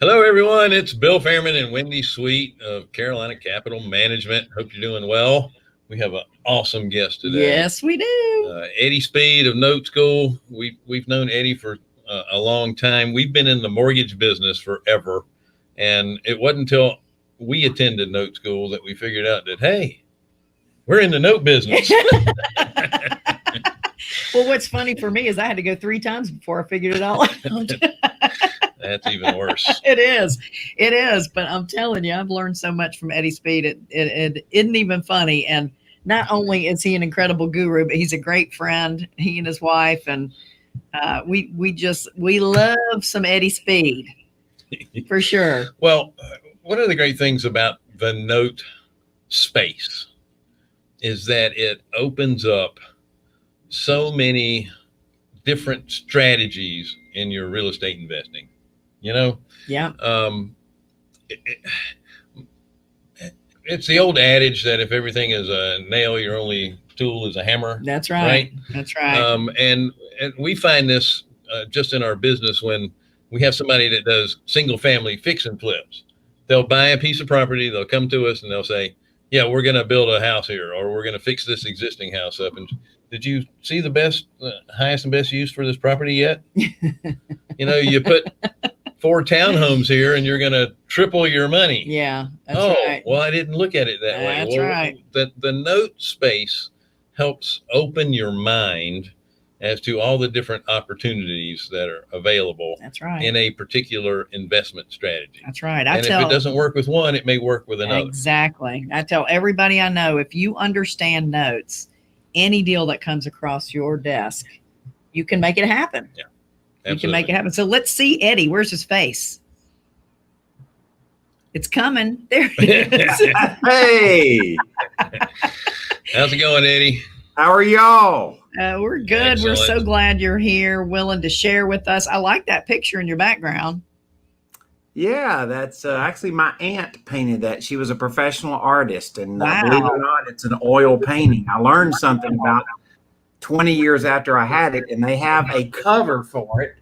Hello, everyone. It's Bill Fairman and Wendy Sweet of Carolina Capital Management. Hope you're doing well. We have an awesome guest today. Yes, we do. Eddie Speed of Note School. We've known Eddie for a long time. We've been in the mortgage business forever, and it wasn't until we attended Note School that we figured out that hey, we're in the note business. Well, what's funny for me is I had to go 3 times before I figured it all out. That's even worse. It is. It is. But I'm telling you, I've learned so much from Eddie Speed. It isn't even funny. And not only is he an incredible guru, but he's a great friend, he and his wife. And we love some Eddie Speed for sure. Well, one of the great things about the note space is that it opens up so many different strategies in your real estate investing. Yeah. It's the old adage that if everything is a nail, your only tool is a hammer. That's right. That's right. And we find this just in our business when we have somebody that does single family fix and flips. They'll buy a piece of property, they'll come to us and they'll say, yeah, we're going to build a house here, or we're going to fix this existing house up. And did you see the best, highest and best use for this property yet? You put 4 townhomes here and you're going to triple your money. Yeah. That's right. Well, I didn't look at it that way. That's right. The note space helps open your mind as to all the different opportunities that are available. That's right. In a particular investment strategy. That's right. If it doesn't work with one, it may work with another. Exactly. I tell everybody I know, if you understand notes, any deal that comes across your desk, you can make it happen. Yeah. Absolutely. You can make it happen. So let's see Eddie. Where's his face? It's coming. There it is. Hey. How's it going, Eddie? How are y'all? We're good. Excellent. We're so glad you're here, willing to share with us. I like that picture in your background. Yeah, that's actually my aunt painted that. She was a professional artist, and Wow. believe it or not, it's an oil painting. I learned something about 20 years after I had it, and they have a cover for it.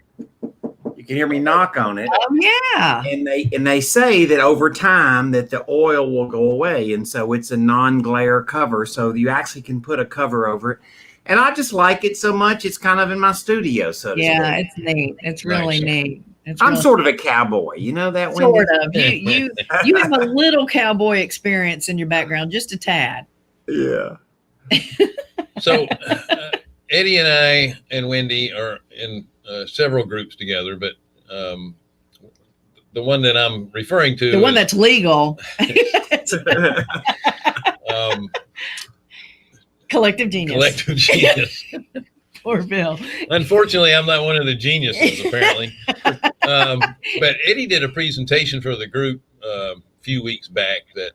You can hear me knock on it. Oh yeah. And they say that over time that the oil will go away, and so it's a non-glare cover, so you actually can put a cover over it. And I just like it so much, it's kind of in my studio, so to Yeah, speak. it's neat. It's really neat. I'm sort of a cowboy, you know that? Sort of. You have a little cowboy experience in your background, just a tad. Yeah. So Eddie and I and Wendy are in several groups together, but the one that I'm referring to, the one that's legal, Collective Genius. Collective Genius. Poor Bill. Unfortunately, I'm not one of the geniuses, apparently. But Eddie did a presentation for the group a few weeks back that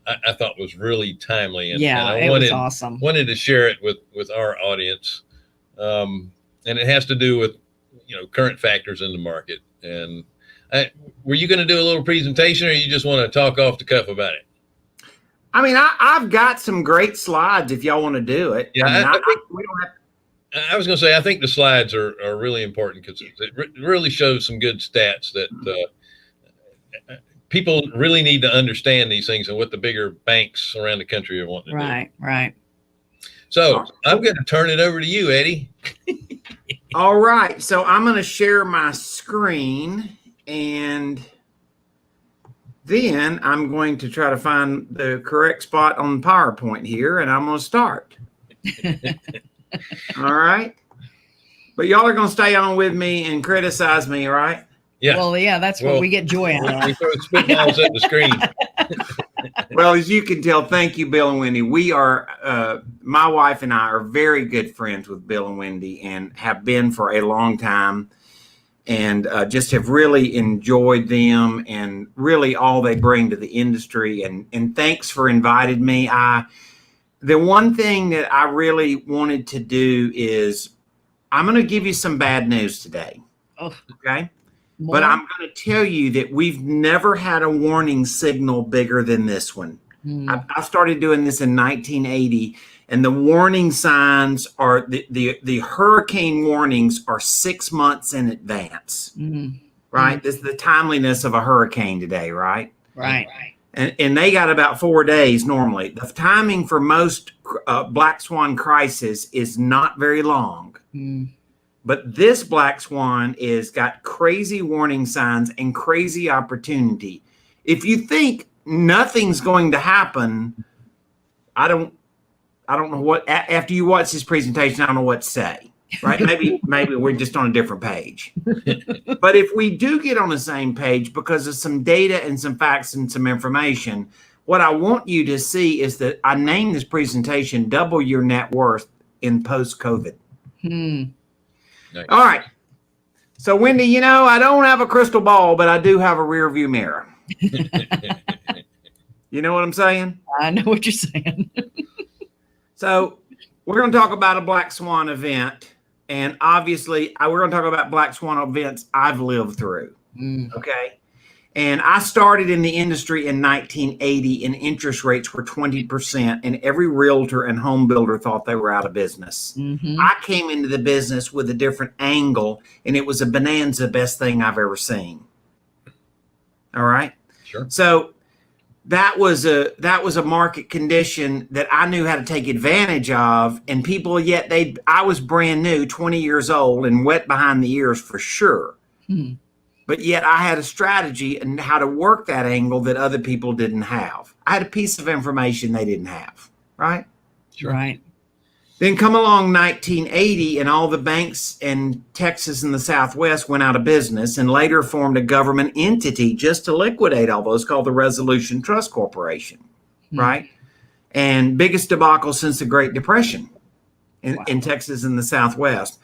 I thought was really timely. And I was awesome. Wanted to share it with our audience. And it has to do with, current factors in the market. And were you going to do a little presentation, or you just want to talk off the cuff about it? I mean, I've got some great slides if y'all want to do it. Yeah, I think we don't have. I was going to say, I think the slides are really important because it really shows some good stats that people really need to understand these things and what the bigger banks around the country are wanting to do. Right. So I'm going to turn it over to you, Eddie. All right. So I'm going to share my screen, and then I'm going to try to find the correct spot on PowerPoint here, and I'm going to start. All right. But y'all are going to stay on with me and criticize me, all right? Yeah. Well, yeah, that's what we get joy out of. We throw spitballs at the screen. Well, as you can tell, thank you, Bill and Wendy. We are, my wife and I are very good friends with Bill and Wendy and have been for a long time, and just have really enjoyed them and really all they bring to the industry. And thanks for inviting me. The one thing that I really wanted to do is I'm going to give you some bad news today. Oh, okay. more? But I'm going to tell you that we've never had a warning signal bigger than this one. I started doing this in 1980, and the warning signs are the hurricane warnings are 6 months in advance. right? This is the timeliness of a hurricane today, right? Right. And they got about 4 days normally. The timing for most black swan crisis is not very long. But this black swan is got crazy warning signs and crazy opportunity. If you think nothing's going to happen, I don't know what, after you watch this presentation, I don't know what to say, right? Maybe we're just on a different page. But if we do get on the same page because of some data and some facts and some information, what I want you to see is that I named this presentation Double Your Net Worth in Post-COVID. Nice. All right. So, Wendy, I don't have a crystal ball, but I do have a rear view mirror. You know what I'm saying? I know what you're saying. So we're going to talk about a black swan event. And obviously, we're going to talk about black swan events I've lived through. Okay. And I started in the industry in 1980, and interest rates were 20%, and every realtor and home builder thought they were out of business. I came into the business with a different angle, and it was a bonanza, best thing I've ever seen. All right. Sure. So that was a market condition that I knew how to take advantage of, and people, yet I was brand new, 20 years old, and wet behind the ears for sure. But yet I had a strategy and how to work that angle that other people didn't have. I had a piece of information they didn't have, right? Sure. Right. Then come along 1980, and all the banks in Texas and the Southwest went out of business and later formed a government entity just to liquidate all those called the Resolution Trust Corporation, right? And biggest debacle since the Great Depression in Texas and the Southwest.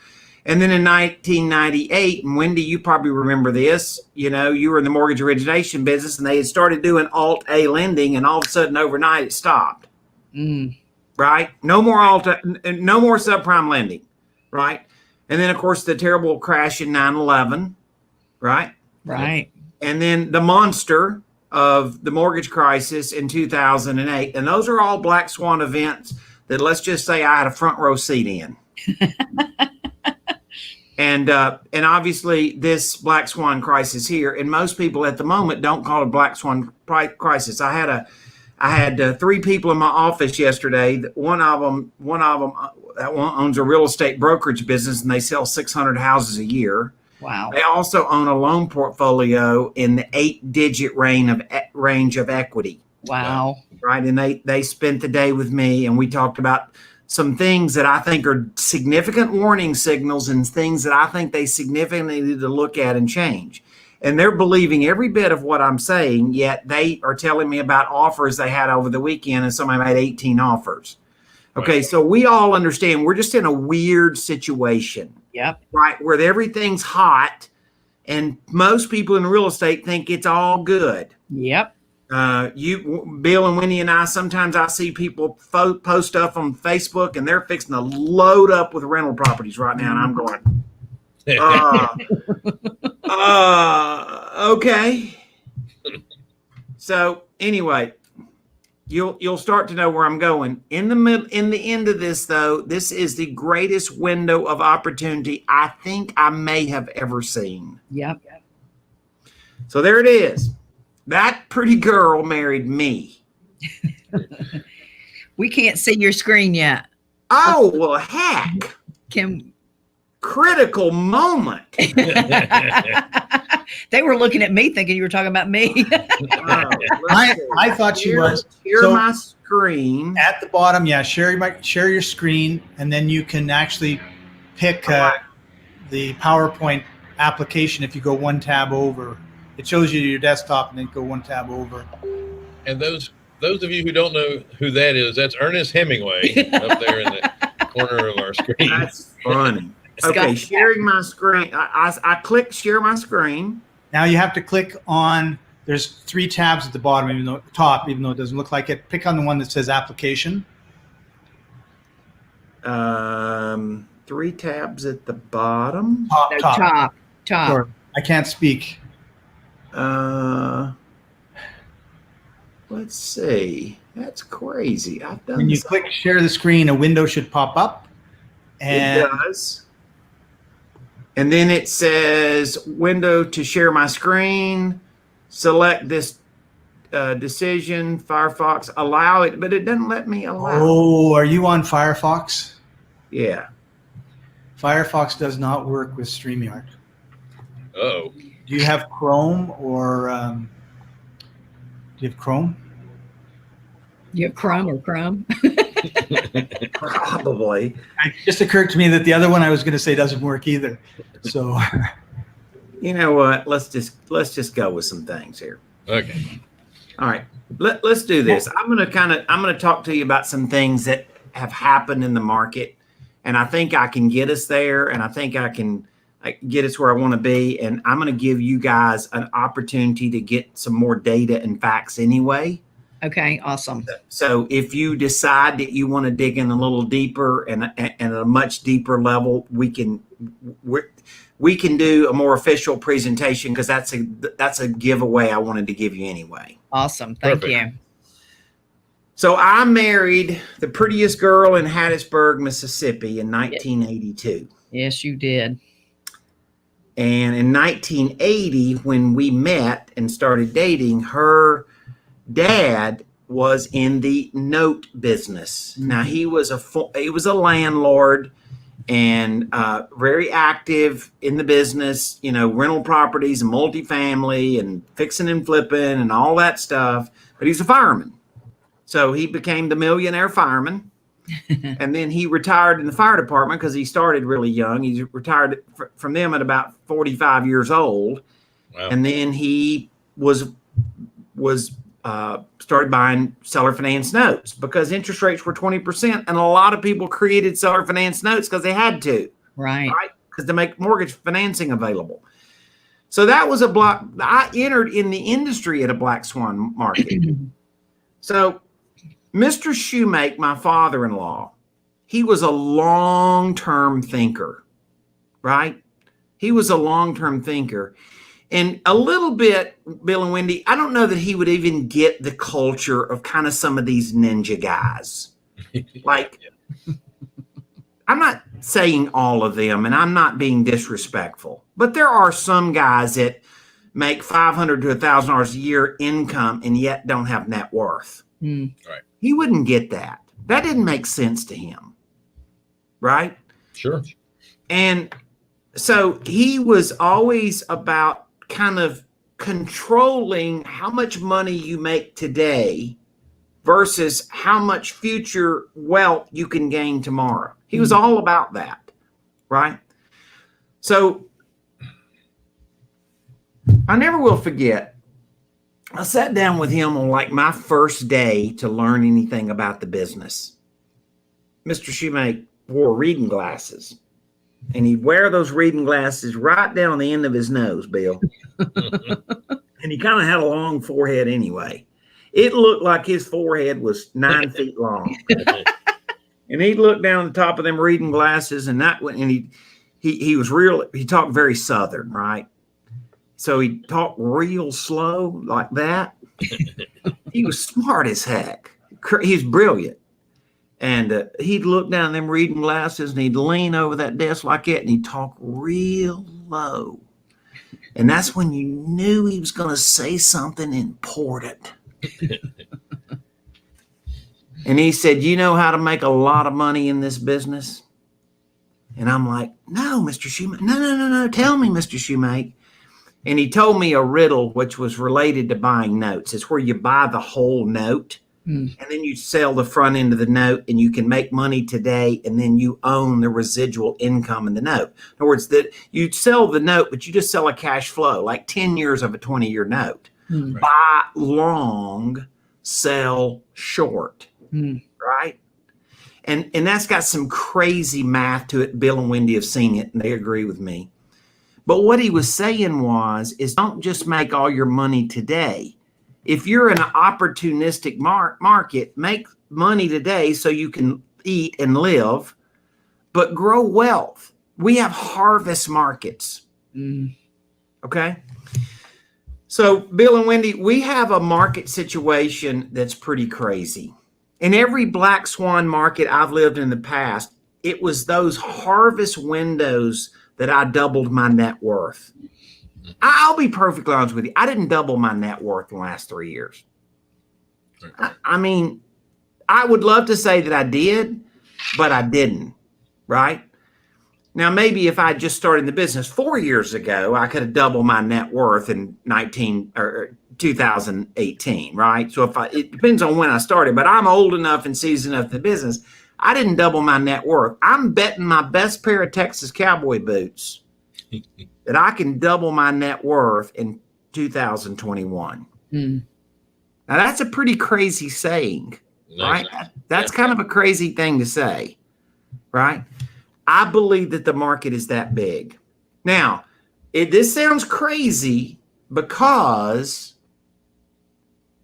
And then in 1998, and Wendy, you probably remember this, you were in the mortgage origination business, and they had started doing Alt-A lending, and all of a sudden overnight it stopped. Right? No more subprime lending, right? And then, of course, the terrible crash in 9/11, right? Right. And then the monster of the mortgage crisis in 2008. And those are all black swan events that, let's just say, I had a front row seat in. And obviously this black swan crisis here, and most people at the moment don't call it a black swan crisis. I had 3 people in my office yesterday. One of them owns a real estate brokerage business, and they sell 600 houses a year. Wow. They also own a loan portfolio in the 8-digit range of equity. Wow. Right, and they spent the day with me, and we talked about some things that I think are significant warning signals and things that I think they significantly need to look at and change. And they're believing every bit of what I'm saying, yet they are telling me about offers they had over the weekend, and somebody made 18 offers. Okay, right. So we all understand we're just in a weird situation. Yep. Right, where everything's hot, and most people in real estate think it's all good. Yep. Bill and Winnie and I, sometimes I see people post stuff on Facebook, and they're fixing to load up with rental properties right now, and I'm going, okay. So anyway, you'll start to know where I'm going. In the end of this, though, this is the greatest window of opportunity I think I may have ever seen. Yep. So there it is. That pretty girl married me. We can't see your screen yet. Oh, well, heck. Critical moment. They were looking at me thinking you were talking about me. I thought she was. Share my screen. At the bottom, share your screen, and then you can actually pick the PowerPoint application if you go one tab over. It shows you your desktop and then go one tab over. And those of you who don't know who that is, that's Ernest Hemingway up there in the corner of our screen. That's funny. Okay, sharing my screen. I clicked share my screen. Now you have to click on, there's 3 tabs at the bottom, even though it doesn't look like it. Pick on the one that says application. 3 tabs at the bottom. Top. Sure. I can't speak. Let's see. That's crazy. I've done. When you click share the screen, a window should pop up. And it does. And then it says window to share my screen. Select this decision, Firefox, allow it, but it doesn't let me allow. Oh, are you on Firefox? Yeah. Firefox does not work with StreamYard. Oh, Do you have Chrome or do you have Chrome? You have Chrome or Chrome? Probably. It just occurred to me that the other one I was going to say doesn't work either. So, You know what? Let's just go with some things here. okay. All right. Let's do this. I'm going to talk to you about some things that have happened in the market, and I think I can get us there, and I think I can get us where I want to be, and I'm going to give you guys an opportunity to get some more data and facts anyway. Okay, awesome. So if you decide that you want to dig in a little deeper and at a much deeper level, we can do a more official presentation, because that's a giveaway I wanted to give you anyway. Awesome. Thank Perfect. you. So I married the prettiest girl in Hattiesburg, Mississippi in 1982. Yes, you did. And in 1980, when we met and started dating, her dad was in the note business. Mm-hmm. Now he was a landlord and very active in the business, rental properties and multifamily and fixing and flipping and all that stuff. But he's a fireman. So he became the millionaire fireman. And then he retired in the fire department because he started really young. He retired from them at about 45 years old. Wow. And then he was started buying seller finance notes because interest rates were 20%. And a lot of people created seller finance notes because they had to. Right. Because to make mortgage financing available. So that was I entered in the industry at a black swan market. So Mr. Shoemake, my father-in-law, he was a long-term thinker, right? He was a long-term thinker. And a little bit, Bill and Wendy, I don't know that he would even get the culture of kind of some of these ninja guys. Like, I'm not saying all of them, and I'm not being disrespectful, but there are some guys that make $500 to $1,000 a year income and yet don't have net worth. Mm. Right. He wouldn't get that. That didn't make sense to him, right? Sure. And so he was always about kind of controlling how much money you make today versus how much future wealth you can gain tomorrow. He was all about that, right? So I never will forget, I sat down with him on like my first day to learn anything about the business. Mr. Shoemake wore reading glasses, and he'd wear those reading glasses right down on the end of his nose, Bill. And he kind of had a long forehead anyway. It looked like his forehead was 9 feet long. And he'd look down the top of them reading glasses, and he was real. He talked very Southern, right? So he talked real slow like that. He was smart as heck. He's brilliant. And he'd look down them reading glasses, and he'd lean over that desk like that, and he'd talk real low. And that's when you knew he was going to say something important. And he said, "You know how to make a lot of money in this business?" And I'm like, "No, Mr. Shoemake. No. Tell me, Mr. Shoemake." And he told me a riddle which was related to buying notes. It's where you buy the whole note, and then you sell the front end of the note, and you can make money today, and then you own the residual income in the note. In other words, that you sell the note, but you just sell a cash flow, like 10 years of a 20-year note. Mm. Buy long, sell short, right? And that's got some crazy math to it. Bill and Wendy have seen it, and they agree with me. But what he was saying is don't just make all your money today. If you're in an opportunistic market, make money today so you can eat and live, but grow wealth. We have harvest markets. Okay? So, Bill and Wendy, we have a market situation that's pretty crazy. In every black swan market I've lived in the past, it was those harvest windows that I doubled my net worth. I'll be perfectly honest with you. I didn't double my net worth in the last 3 years. I mean, I would love to say that I did, but I didn't, right? Now, maybe if I just started in the business 4 years ago, I could have doubled my net worth in 2018, right? So it depends on when I started, but I'm old enough and seasoned enough in the business. I didn't double my net worth. I'm betting my best pair of Texas Cowboy boots that I can double my net worth in 2021. Now, that's a pretty crazy saying, right? That's kind of a crazy thing to say, right? I believe that the market is that big. Now, this sounds crazy because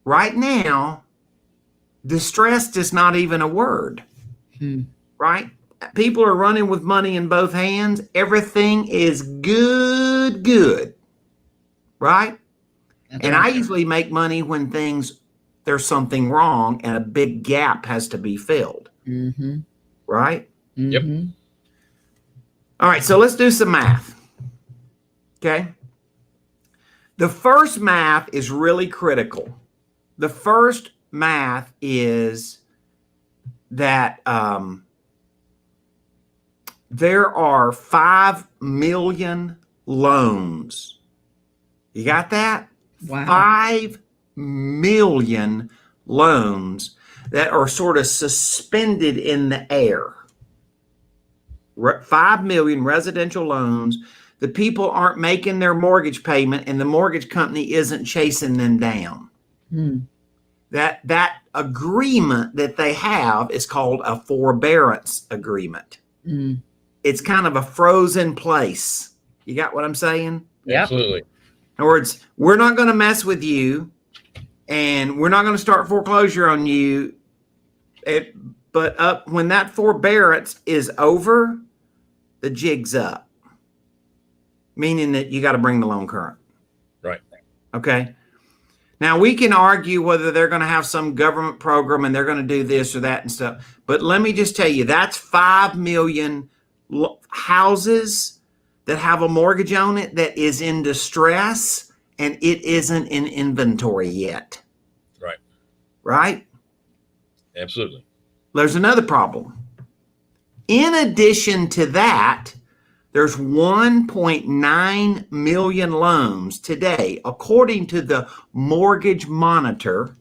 right now, distressed is not even a word, right? People are running with money in both hands. Everything is good, right? And I usually make money when there's something wrong and a big gap has to be filled, right? Yep. All right, so let's do some math, okay? The first math is really critical. The first math is that there are 5 million loans. You got that? Wow. 5 million loans that are sort of suspended in the air. 5 million residential loans. The people aren't making their mortgage payment and the mortgage company isn't chasing them down. That agreement that they have is called a forbearance agreement. It's kind of a frozen place. You got what I'm saying? Yep. Absolutely. In other words, we're not going to mess with you and we're not going to start foreclosure on you. But when that forbearance is over, the jig's up. Meaning that you got to bring the loan current. Right. Okay. Now we can argue whether they're going to have some government program and they're going to do this or that and stuff. But let me just tell you, that's 5 million houses that have a mortgage on it that is in distress and it isn't in inventory yet. Right. Right? Absolutely. There's another problem. In addition to that, there's 1.9 million loans today, according to the Mortgage Monitor,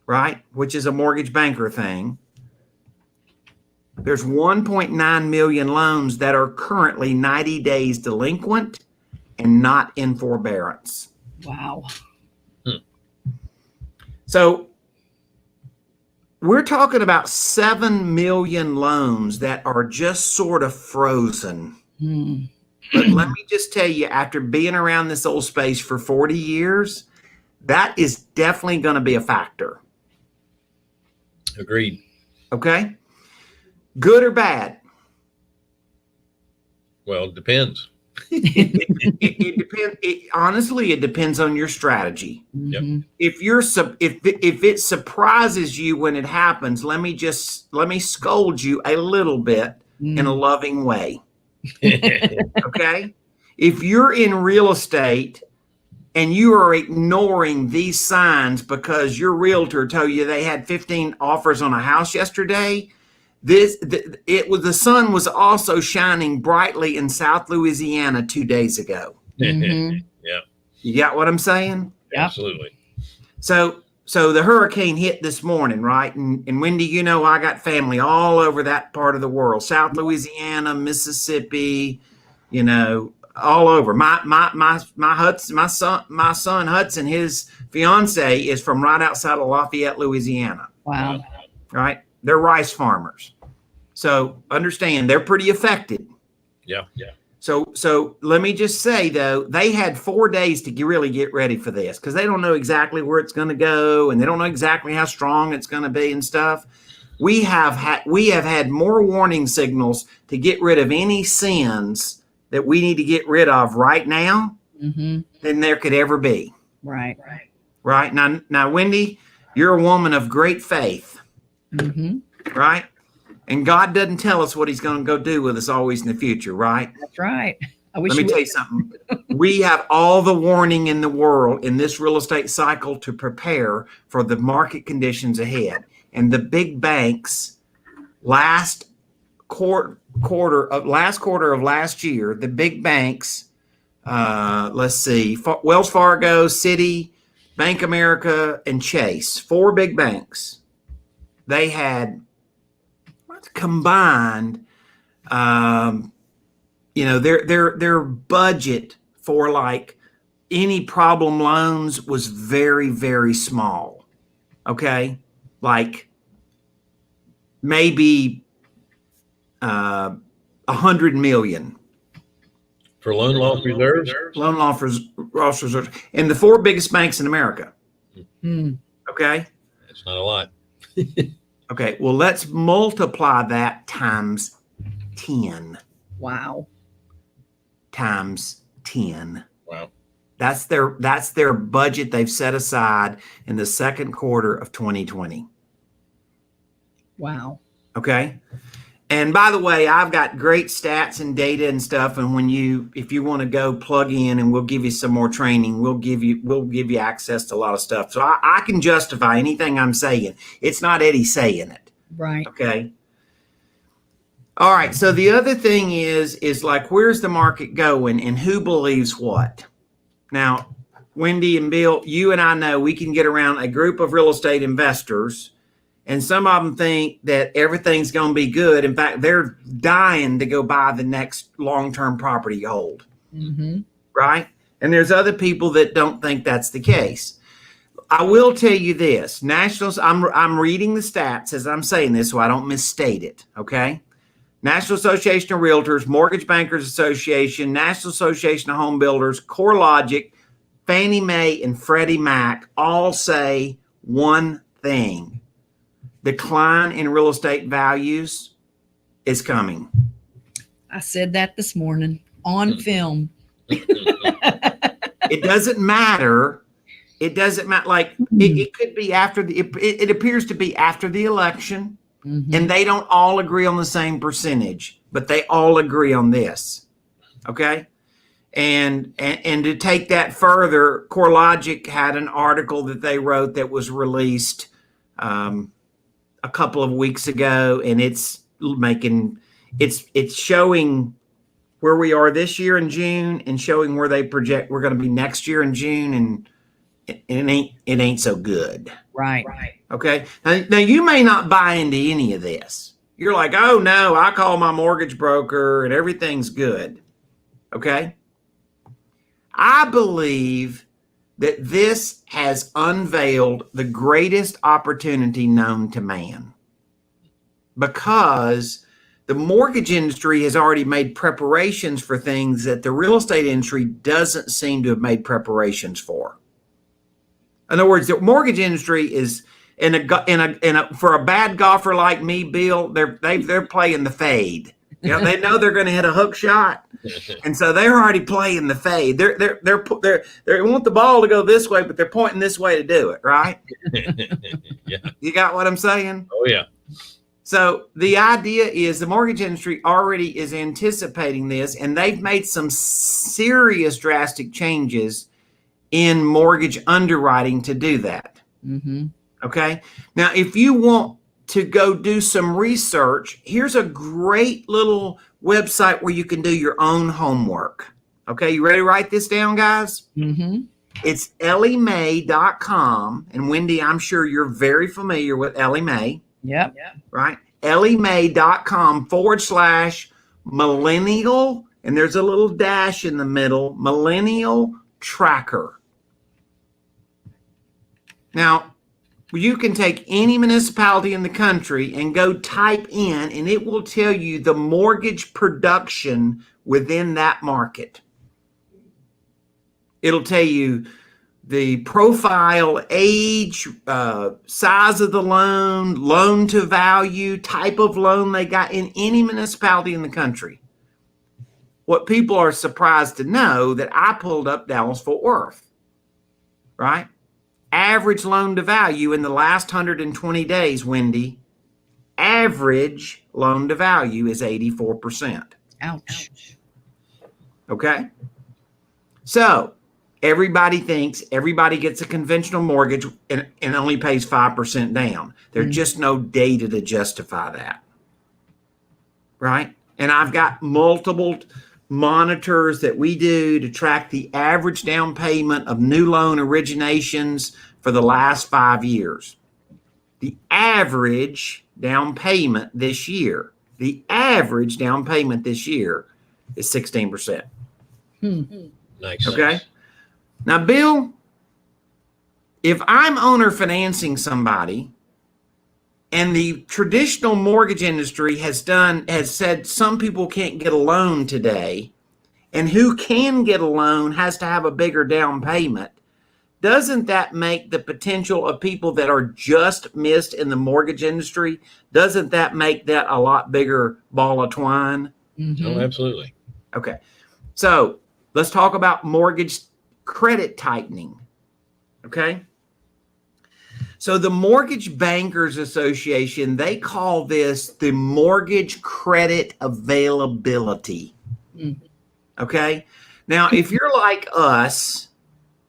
right, which is a mortgage banker thing. There's 1.9 million loans that are currently 90 days delinquent and not in forbearance. Wow. So we're talking about 7 million loans that are just sort of frozen. But let me just tell you, after being around this old space for 40 years, that is definitely going to be a factor. Agreed. Okay? Good or bad? Well, it depends. It depends. Honestly, it depends on your strategy. Yep. If it surprises you when it happens, let me scold you a little bit in a loving way. Okay? If you're in real estate and you are ignoring these signs because your realtor told you they had 15 offers on a house yesterday, the sun was also shining brightly in South Louisiana 2 days ago. Yeah. You got what I'm saying? Yep. Absolutely. So the hurricane hit this morning, right? And Wendy, you know, I got family all over that part of the world, South Louisiana, Mississippi, you know, all over. My son Hudson, his fiance is from right outside of Lafayette, Louisiana. Wow. Right? They're rice farmers. So understand they're pretty affected. Yeah. So let me just say, though, they had 4 days to really get ready for this because they don't know exactly where it's going to go and they don't know exactly how strong it's going to be and stuff. We have had more warning signals to get rid of any sins that we need to get rid of right now than there could ever be. Right. Now, Wendy, you're a woman of great faith. Right? And God doesn't tell us what he's going to go do with us always in the future, right? That's right. I wish Let me you tell would. you something. We have all the warning in the world in this real estate cycle to prepare for the market conditions ahead. And the big banks last quarter of last year, the big banks, let's see, Wells Fargo, Citi, Bank America, and Chase, 4 big banks. They had combined, their budget for like any problem loans was very, very small. Okay, like maybe 100 million For loan loss reserves? loan loss reserves in the 4 biggest banks in America. Hmm. Okay. That's not a lot. Okay. Well, let's multiply that times 10. Wow. Times 10. Wow. That's their budget they've set aside in the second quarter of 2020. Wow. Okay. And by the way, I've got great stats and data and stuff. And if you want to go plug in and we'll give you some more training, we'll give you access to a lot of stuff. So I can justify anything I'm saying. It's not Eddie saying it. Right. Okay. All right. So the other thing is like, where's the market going and who believes what? Now, Wendy and Bill, you and I know we can get around a group of real estate investors, and some of them think that everything's going to be good. In fact, they're dying to go buy the next long-term property hold. Mm-hmm. Right? And there's other people that don't think that's the case. I will tell you this. I'm reading the stats as I'm saying this so I don't misstate it, okay? National Association of Realtors, Mortgage Bankers Association, National Association of Home Builders, CoreLogic, Fannie Mae, and Freddie Mac all say one thing. Decline in real estate values is coming. I said that this morning on film. It doesn't matter. It doesn't matter. Like it could be after it appears to be after the election. Mm-hmm. And they don't all agree on the same percentage, but they all agree on this. Okay. And to take that further, CoreLogic had an article that they wrote that was released a couple of weeks ago, and it's showing where we are this year in June and showing where they project we're going to be next year in June, and it ain't so good. Right. Okay. Now you may not buy into any of this. You're like, oh no, I call my mortgage broker and everything's good. Okay. I believe that this has unveiled the greatest opportunity known to man, because the mortgage industry has already made preparations for things that the real estate industry doesn't seem to have made preparations for. In other words, the mortgage industry is for a bad golfer like me, Bill, they're playing the fade. You know, they know they're going to hit a hook shot, and so they're already playing the fade. They want the ball to go this way, but they're pointing this way to do it. Right? Yeah. You got what I'm saying? Oh yeah. So the idea is the mortgage industry already is anticipating this, and they've made some serious drastic changes in mortgage underwriting to do that. Mm-hmm. Okay. Now, if you want to go do some research, here's a great little website where you can do your own homework. Okay. You ready to write this down, guys? Mm-hmm. It's elliemay.com. And Wendy, I'm sure you're very familiar with Ellie Mae. Yep. Right? elliemay.com/millennial. And there's a little dash in the middle, millennial tracker. Now, you can take any municipality in the country and go type in, and it will tell you the mortgage production within that market. It'll tell you the profile, age, size of the loan to value, type of loan they got in any municipality in the country. What people are surprised to know that I pulled up Dallas-Fort Worth, right? Average loan to value in the last 120 days, Wendy, average loan to value is 84%. Ouch. Okay. So everybody thinks everybody gets a conventional mortgage and only pays 5% down. There's just no data to justify that. Right. And I've got multiple monitors that we do to track the average down payment of new loan originations for the last 5 years. The average down payment this year is 16%. Nice. Okay. Now, Bill, if I'm owner financing somebody and the traditional mortgage industry has said some people can't get a loan today, and who can get a loan has to have a bigger down payment, doesn't that make the potential of people that are just missed in the mortgage industry, doesn't that make that a lot bigger ball of twine? Oh, absolutely. Okay. So let's talk about mortgage credit tightening. Okay. So the Mortgage Bankers Association, they call this the mortgage credit availability. Okay. Now, if you're like us,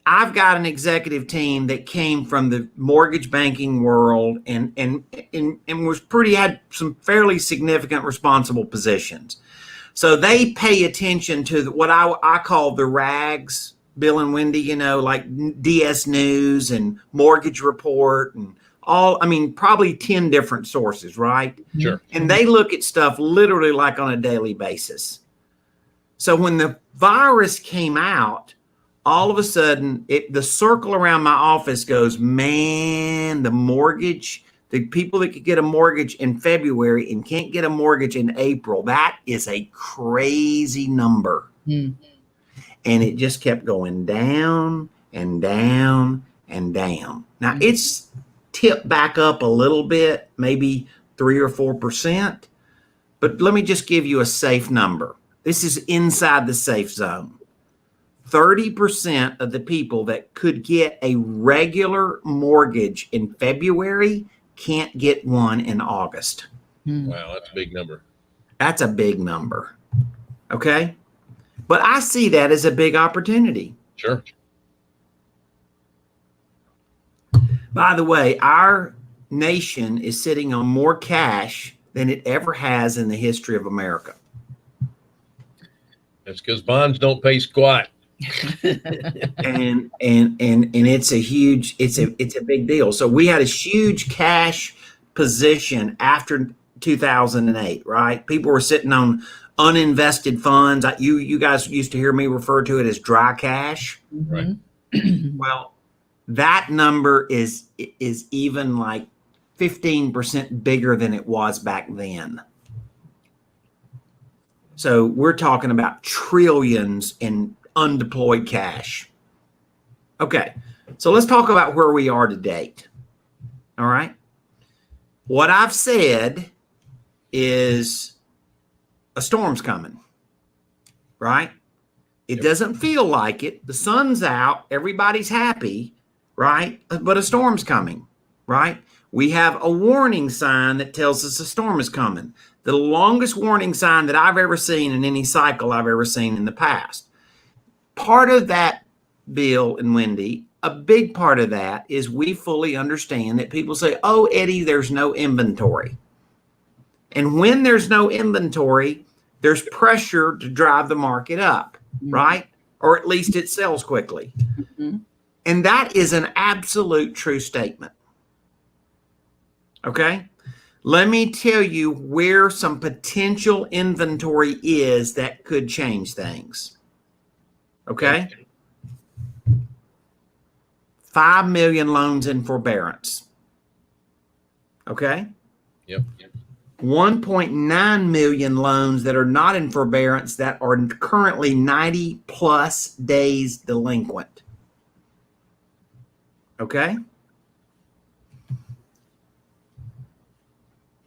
I've got an executive team that came from the mortgage banking world and had some fairly significant responsible positions. So they pay attention to what I call the rags, Bill and Wendy, like DS News and Mortgage Report and probably 10 different sources, right? Sure. And they look at stuff literally like on a daily basis. So when the virus came out, all of a sudden, the circle around my office goes, man, the people that could get a mortgage in February and can't get a mortgage in April, that is a crazy number. And it just kept going down and down and down. Now, it's tipped back up a little bit, maybe 3 or 4%. But let me just give you a safe number. This is inside the safe zone. 30% of the people that could get a regular mortgage in February can't get one in August. Wow, that's a big number. That's a big number. Okay? But I see that as a big opportunity. Sure. By the way, our nation is sitting on more cash than it ever has in the history of America. That's because bonds don't pay squat. and it's a big deal. So we had a huge cash position after 2008, right? People were sitting on uninvested funds. You guys used to hear me refer to it as dry cash. Right. Well, that number is even like 15% bigger than it was back then. So we're talking about trillions in undeployed cash. Okay, so let's talk about where we are to date. All right. What I've said is a storm's coming, right? It doesn't feel like it. The sun's out. Everybody's happy, right? But a storm's coming, right? We have a warning sign that tells us a storm is coming. The longest warning sign that I've ever seen in any cycle I've ever seen in the past. Part of that, Bill and Wendy, a big part of that is we fully understand that people say, oh, Eddie, there's no inventory. And when there's no inventory, there's pressure to drive the market up, right? Or at least it sells quickly. And that is an absolute true statement. Okay? Let me tell you where some potential inventory is that could change things. Okay? 5 million loans in forbearance. Okay? Yep. 1.9 million loans that are not in forbearance that are currently 90 plus days delinquent. Okay?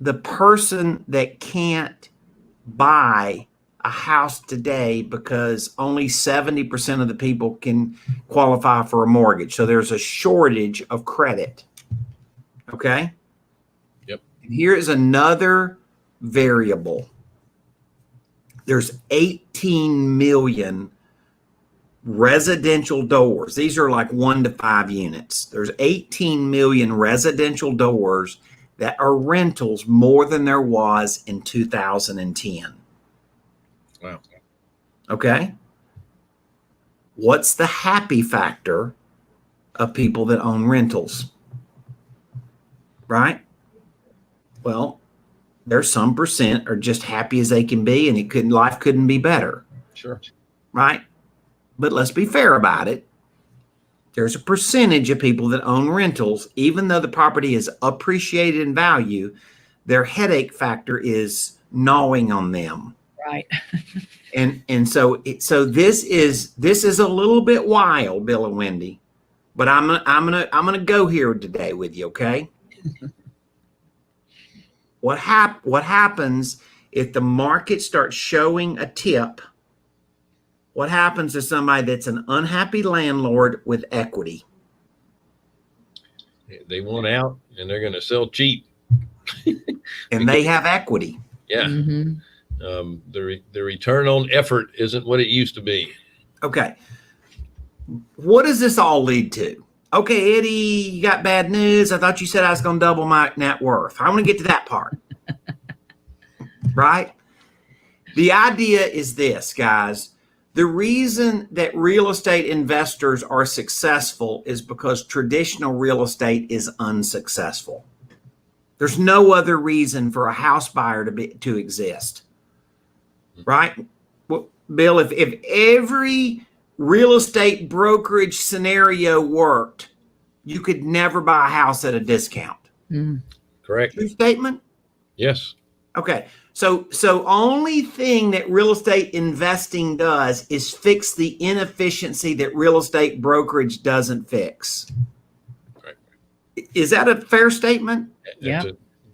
The person that can't buy a house today because only 70% of the people can qualify for a mortgage. So there's a shortage of credit. Okay? Yep. And here is another variable. There's 18 million residential doors. These are like 1 to 5 units. There's 18 million residential doors that are rentals more than there was in 2010. Wow. Okay. What's the happy factor of people that own rentals? Right? Well, there's some percent are just happy as they can be, and life couldn't be better. Sure. Right? But let's be fair about it. There's a percentage of people that own rentals, even though the property is appreciated in value, their headache factor is gnawing on them. Right. And so this is a little bit wild, Bill and Wendy, but I'm gonna go here today with you, okay? What happens if the market starts showing a tip? What happens to somebody that's an unhappy landlord with equity? They want out, and they're going to sell cheap. And they have equity. Yeah. Mm-hmm. The return on effort isn't what it used to be. Okay. What does this all lead to? Okay, Eddie, you got bad news. I thought you said I was going to double my net worth. I want to get to that part. Right? The idea is this, guys. The reason that real estate investors are successful is because traditional real estate is unsuccessful. There's no other reason for a house buyer to exist. Right? Well, Bill, if every real estate brokerage scenario worked, you could never buy a house at a discount. Mm. Correct. True statement? Yes. Okay. So only thing that real estate investing does is fix the inefficiency that real estate brokerage doesn't fix. Right. Is that a fair statement? Yeah.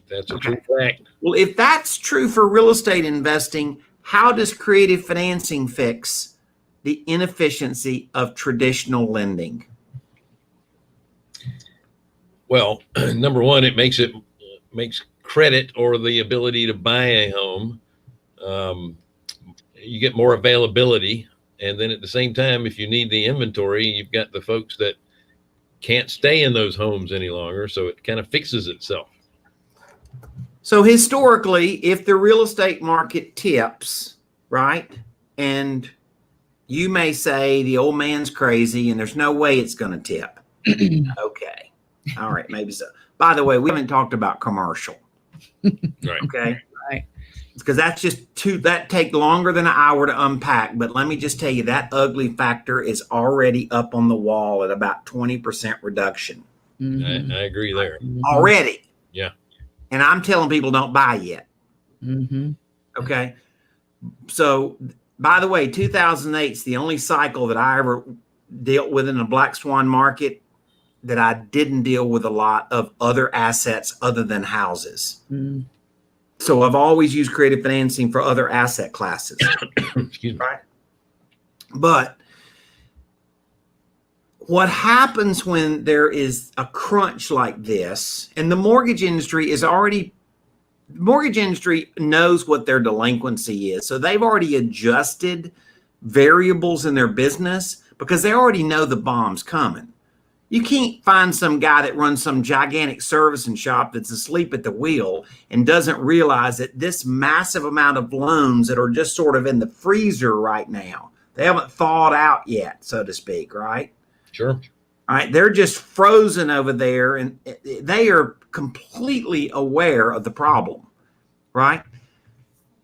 That's a Okay. true fact. Well, if that's true for real estate investing, how does creative financing fix the inefficiency of traditional lending? Well, number one, it makes credit or the ability to buy a home. You get more availability. And then at the same time, if you need the inventory, you've got the folks that can't stay in those homes any longer. So it kind of fixes itself. So historically, if the real estate market tips, right, and you may say the old man's crazy and there's no way it's going to tip. Okay. All right. Maybe so. By the way, we haven't talked about commercial. Right. Okay. Right. Because that's just that take longer than an hour to unpack. But let me just tell you, that ugly factor is already up on the wall at about 20% reduction. Mm-hmm. I agree there. Mm-hmm. Already. Yeah. And I'm telling people don't buy yet. Mm-hmm. Okay. So, by the way, 2008 is the only cycle that I ever dealt with in the black swan market that I didn't deal with a lot of other assets other than houses. Mm-hmm. So I've always used creative financing for other asset classes. Excuse me. Right. But what happens when there is a crunch like this, and the mortgage industry knows what their delinquency is. So they've already adjusted variables in their business because they already know the bomb's coming. You can't find some guy that runs some gigantic servicing shop that's asleep at the wheel and doesn't realize that this massive amount of loans that are just sort of in the freezer right now, they haven't thawed out yet, so to speak, right? Sure. All right. They're just frozen over there and they are completely aware of the problem, right?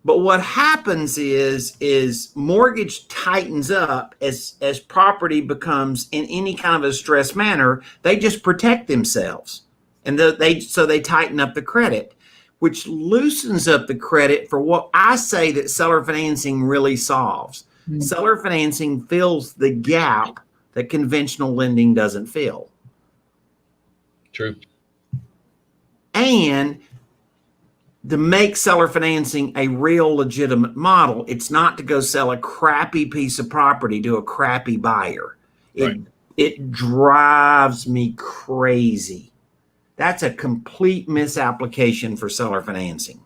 But what happens is mortgage tightens up as property becomes in any kind of a stress manner. They just protect themselves, and they tighten up the credit, which loosens up the credit for what I say that seller financing really solves. Mm-hmm. Seller financing fills the gap that conventional lending doesn't fill. True. And to make seller financing a real legitimate model, it's not to go sell a crappy piece of property to a crappy buyer. Right. It drives me crazy That's a complete misapplication for seller financing,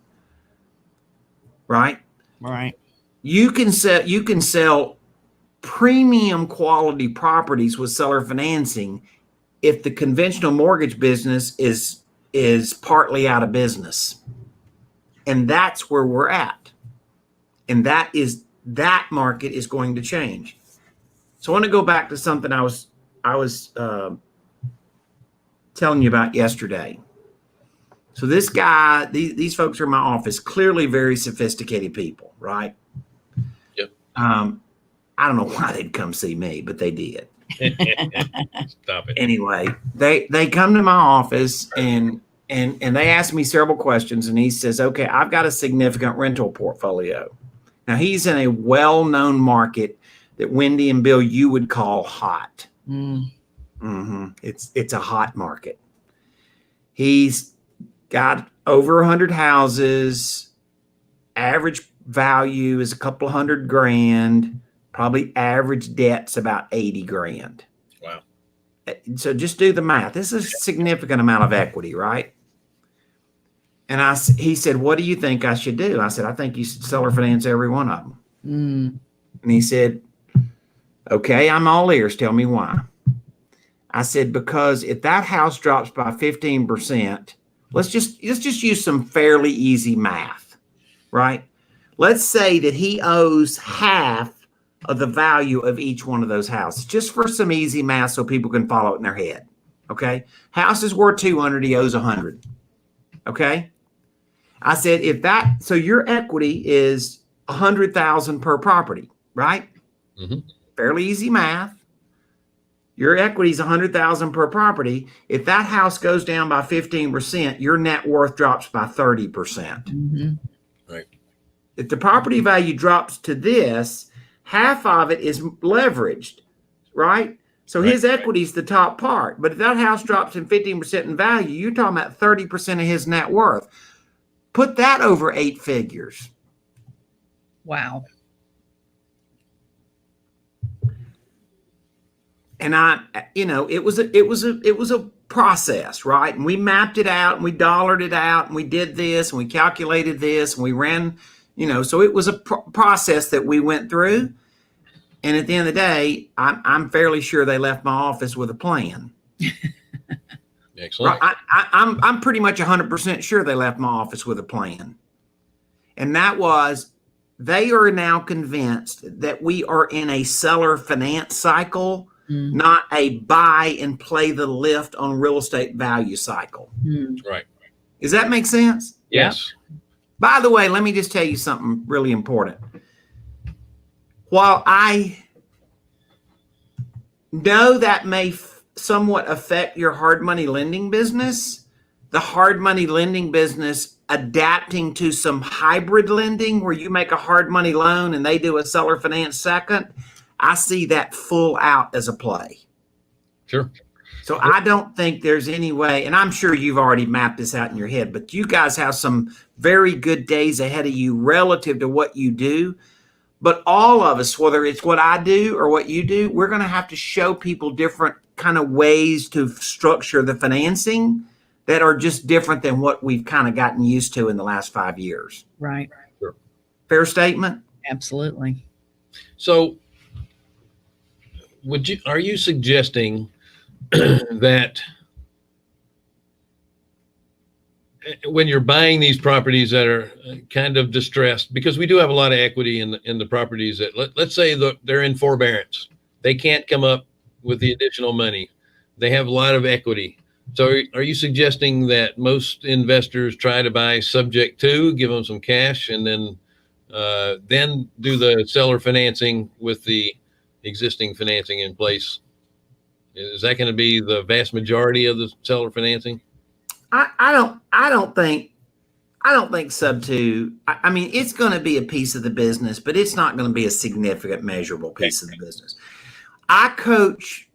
right? Right. You can sell premium quality properties with seller financing if the conventional mortgage business is partly out of business. And that's where we're at. And that market is going to change. So I want to go back to something I was telling you about yesterday. So this guy, these folks are in my office, clearly very sophisticated people, right? Yep. I don't know why they'd come see me, but they did. Stop it. Anyway, they come to my office and they ask me several questions, and he says, okay, I've got a significant rental portfolio. Now he's in a well-known market that Wendy and Bill, you would call hot. It's a hot market. He's got over 100 houses. Average value is a couple $100,000. Probably average debt's about 80 grand. Wow. So just do the math. This is a significant amount of equity, right? And he said, what do you think I should do? I said, I think you should seller finance every one of them. And he said, okay, I'm all ears. Tell me why. I said, because if that house drops by 15%, let's just use some fairly easy math, right? Let's say that he owes half of the value of each one of those houses, just for some easy math so people can follow it in their head. Okay. House is worth 200, he owes 100. Okay. I said, so your equity is 100,000 per property, right? Mm-hmm. Fairly easy math. Your equity is 100,000 per property. If that house goes down by 15%, your net worth drops by 30%. Mm-hmm. Right. If the property value drops to this, half of it is leveraged, right? So his equity is the top part. But if that house drops in 15% in value, you're talking about 30% of his net worth. Put that over 8 figures. Wow. And it was a process, right? And we mapped it out and we dollared it out and we did this and we calculated this and we ran, so it was a process that we went through. And at the end of the day, I'm fairly sure they left my office with a plan. Excellent. Right? I'm pretty much 100% sure they left my office with a plan. And that was, they are now convinced that we are in a seller finance cycle, not a buy and play the lift on real estate value cycle. Right. Does that make sense? Yes. By the way, let me just tell you something really important. While I know that may somewhat affect your hard money lending business, the hard money lending business adapting to some hybrid lending where you make a hard money loan and they do a seller finance second, I see that full out as a play. Sure. So I don't think there's any way, and I'm sure you've already mapped this out in your head, but you guys have some very good days ahead of you relative to what you do. But all of us, whether it's what I do or what you do, we're going to have to show people different kind of ways to structure the financing that are just different than what we've kind of gotten used to in the last 5 years. Right. Sure. Fair statement? Absolutely. So are you suggesting that when you're buying these properties that are kind of distressed, because we do have a lot of equity in the properties that let's say they're in forbearance, they can't come up with the additional money, they have a lot of equity. So are you suggesting that most investors try to buy subject to, give them some cash, and then do the seller financing with the existing financing in place? Is that going to be the vast majority of the seller financing? I don't think sub two. I mean, it's going to be a piece of the business, but it's not going to be a significant, measurable piece of the business. I coach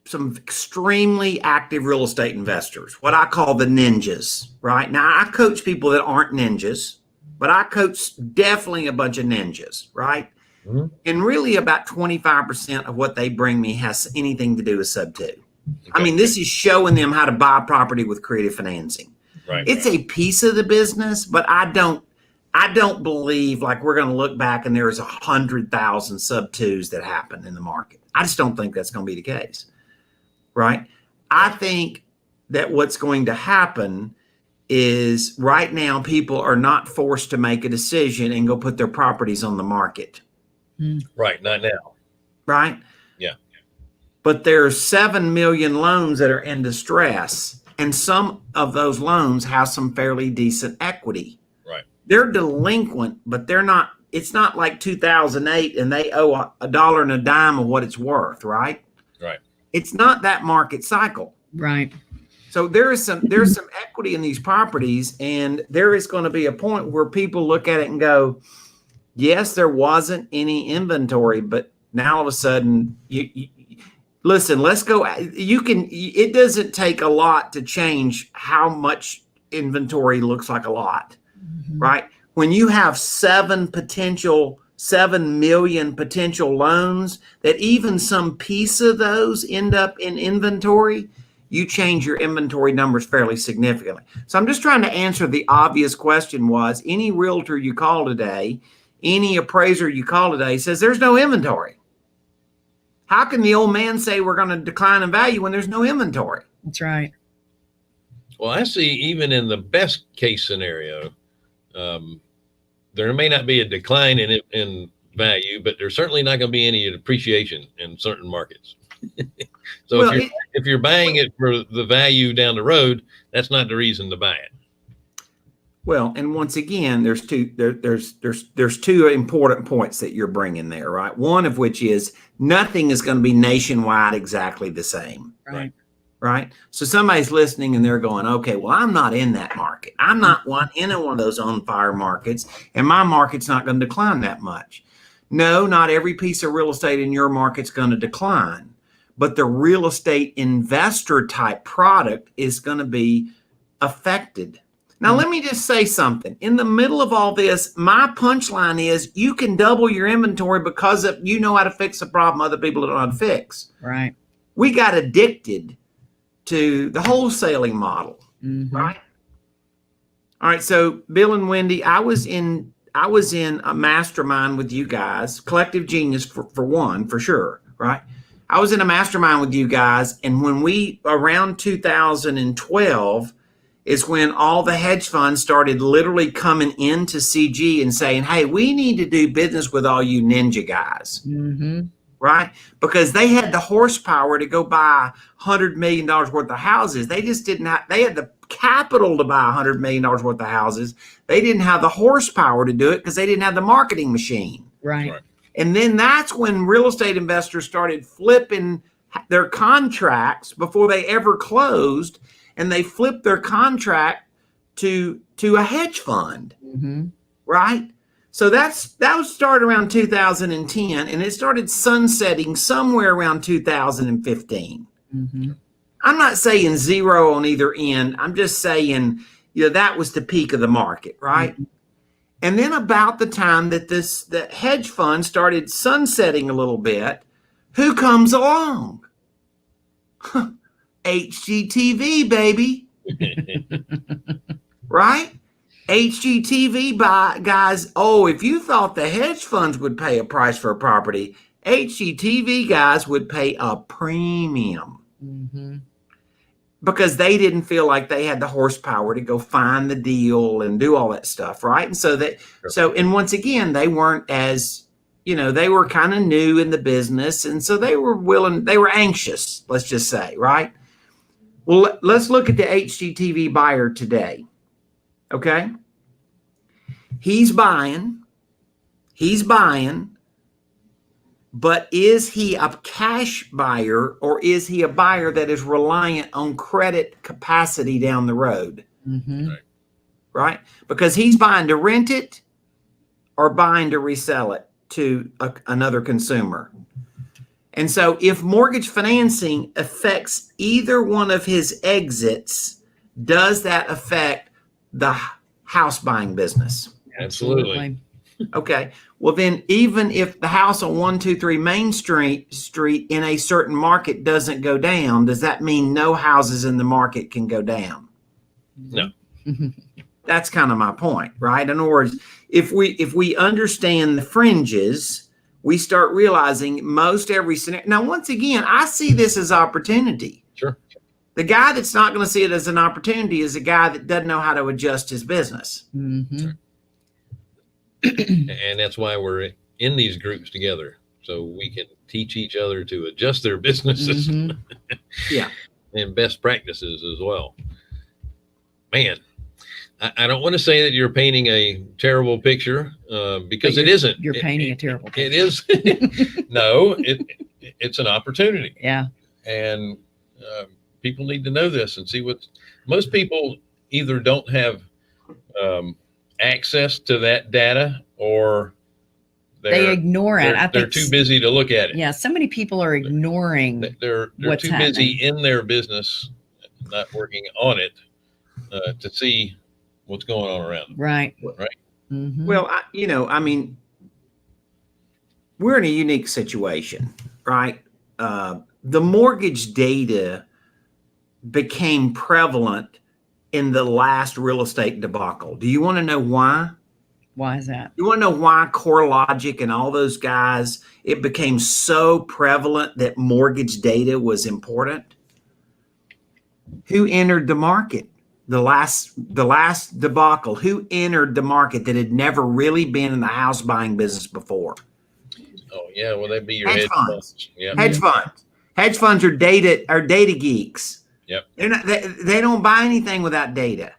some extremely active real estate investors, what I call the ninjas, right? Now, I coach people that aren't ninjas, but I coach definitely a bunch of ninjas, right? Mm-hmm. And really about 25% of what they bring me has anything to do with sub two. I mean, this is showing them how to buy property with creative financing. Right. It's a piece of the business, but I don't believe like we're going to look back and there's 100,000 sub twos that happen in the market. I just don't think that's going to be the case. Right. I think that what's going to happen is right now people are not forced to make a decision and go put their properties on the market. Right. Not now. Right. Yeah. But there's 7 million loans that are in distress, and some of those loans have some fairly decent equity. Right. They're delinquent, but they're not. It's not like 2008 and they owe a dollar and a dime of what it's worth. Right. Right. It's not that market cycle. Right. So there's some equity in these properties, and there is going to be a point where people look at it and go, yes, there wasn't any inventory, but now all of a sudden you listen, let's go. It doesn't take a lot to change how much inventory looks like a lot, right? When you have 7 million potential loans that even some piece of those end up in inventory, you change your inventory numbers fairly significantly. So I'm just trying to answer the obvious question was any realtor you call today, any appraiser you call today says there's no inventory. How can the old man say we're going to decline in value when there's no inventory? That's right. Well, I see even in the best case scenario, there may not be a decline in value, but there's certainly not going to be any depreciation in certain markets. So Well, if you're buying it for the value down the road, that's not the reason to buy it. Well, and once again, there's two important points that you're bringing there, right? One of which is nothing is going to be nationwide exactly the same. Right. Right. So somebody's listening and they're going, okay, well, I'm not in that market. I'm not in one of those on fire markets, and my market's not going to decline that much. No, not every piece of real estate in your market's going to decline, but the real estate investor type product is going to be affected. Now, let me just say something. In the middle of all this, my punchline is you can double your inventory because you know how to fix a problem other people don't know how to fix. Right. We got addicted to the wholesaling model, right? All right. So Bill and Wendy, I was in a mastermind with you guys, Collective Genius for one, for sure, right? I was in a mastermind with you guys, and when around 2012 is when all the hedge funds started literally coming into CG and saying, hey, we need to do business with all you ninja guys. Right? Because they had the horsepower to go buy $100 million worth of houses. They just didn't have, they had the capital to buy $100 million worth of houses. They didn't have the horsepower to do it because they didn't have the marketing machine. Right. And then that's when real estate investors started flipping their contracts before they ever closed, and they flipped their contract to a hedge fund. Right? So that was started around 2010, and it started sunsetting somewhere around 2015. I'm not saying zero on either end. I'm just saying, that was the peak of the market, right? And then about the time that the hedge fund started sunsetting a little bit, who comes along? HGTV, baby. Right? HGTV guys, if you thought the hedge funds would pay a price for a property, HGTV guys would pay a premium because they didn't feel like they had the horsepower to go find the deal and do all that stuff, right? And and once again, they weren't as, they were kind of new in the business, and so they were anxious, let's just say, right? Well, let's look at the HGTV buyer today. Okay. He's buying, but is he a cash buyer, or is he a buyer that is reliant on credit capacity down the road? Right? Because he's buying to rent it or buying to resell it to another consumer. And so if mortgage financing affects either one of his exits, does that affect the house buying business? Absolutely. Okay. Well, then even if the house on 123 Main Street in a certain market doesn't go down, does that mean no houses in the market can go down? No. That's kind of my point, right? In other words, if we understand the fringes, we start realizing most every scenario. Now, once again, I see this as opportunity. Sure. The guy that's not going to see it as an opportunity is a guy that doesn't know how to adjust his business. Mm-hmm. And that's why we're in these groups together, so we can teach each other to adjust their businesses. Mm-hmm. Yeah. And best practices as well. Man, I don't want to say that you're painting a terrible picture because it isn't. You're painting a terrible picture. It is. No, it's an opportunity. Yeah. And people need to know this and see what most people either don't have access to that data or They ignore it. I they're think too busy to look at it. Yeah, so many people are ignoring. They're what's too happening. busy in their business, not working on it to see what's going on around them. Right. Right. Mm-hmm. Well, I mean, we're in a unique situation, right? The mortgage data became prevalent in the last real estate debacle. Do you want to know why? Why is that? You want to know why CoreLogic and all those guys, it became so prevalent that mortgage data was important? Who entered the market? The last debacle, who entered the market that had never really been in the house buying business before? Oh yeah, well that'd be your Hedge hedge funds. funds. Yeah. Hedge funds. Hedge funds are data geeks. Yep. They don't buy anything without data.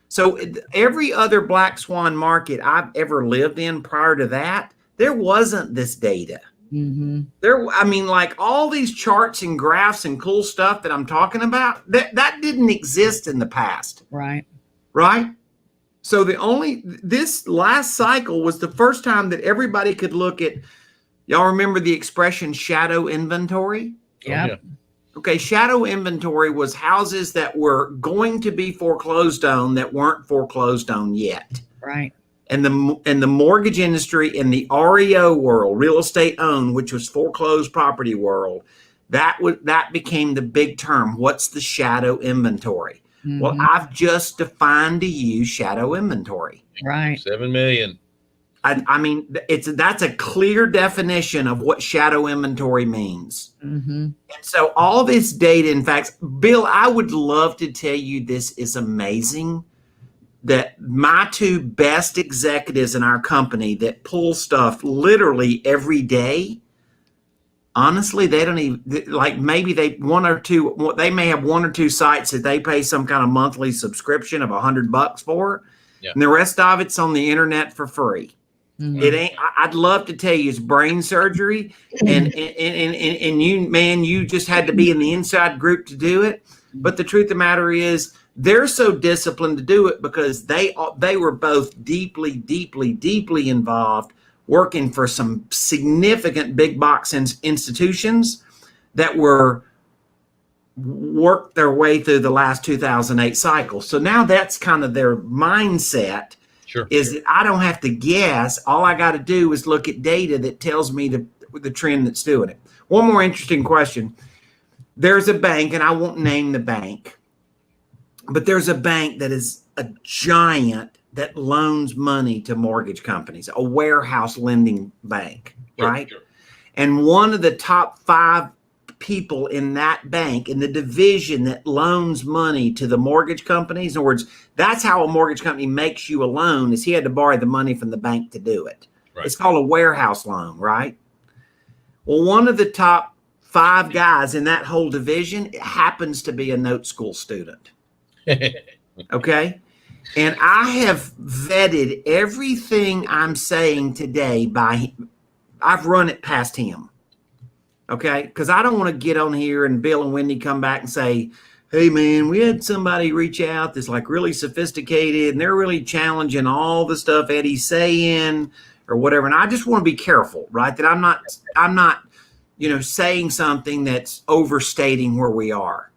So every other black swan market I've ever lived in prior to that, there wasn't this data. Mm-hmm. I mean, like all these charts and graphs and cool stuff that I'm talking about, that didn't exist in the past. Right. Right? So this last cycle was the first time that everybody could look at, y'all remember the expression shadow inventory? Yeah. Oh, yeah. Okay, shadow inventory was houses that were going to be foreclosed on that weren't foreclosed on yet. Right. And the mortgage industry in the REO world, real estate owned, which was foreclosed property world, that became the big term. What's the shadow inventory? Mm-hmm. Well, I've just defined to you shadow inventory. Right. 7 million. I mean, that's a clear definition of what shadow inventory means. Mm-hmm. And so all this data, in fact, Bill, I would love to tell you this is amazing, that my two best executives in our company that pull stuff literally every day, honestly, they don't even, like maybe they may have one or two sites that they pay some kind of monthly subscription of $100 for. Yeah. And the rest of it's on the internet for free. Mm-hmm. It ain't. I'd love to tell you it's brain surgery, and you, man, you just had to be in the inside group to do it. But the truth of the matter is, they're so disciplined to do it because they were both deeply involved, working for some significant big box institutions that worked their way through the last 2008 cycle. So now that's kind of their mindset. Sure. Is that I don't have to guess. All I got to do is look at data that tells me the trend that's doing it. One more interesting question. There's a bank, and I won't name the bank, but there's a bank that is a giant that loans money to mortgage companies, a warehouse lending bank, right? Sure. And one of the top 5 people in that bank, in the division that loans money to the mortgage companies, in other words, that's how a mortgage company makes you a loan, is he had to borrow the money from the bank to do it. Right. It's called a warehouse loan, right? Well, one of the top 5 guys in that whole division happens to be a note school student. Okay? And I have vetted everything I'm saying today I've run it past him. Okay? Because I don't want to get on here and Bill and Wendy come back and say, hey, man, we had somebody reach out that's like really sophisticated and they're really challenging all the stuff Eddie's saying or whatever. And I just want to be careful, right? That I'm not, saying something that's overstating where we are.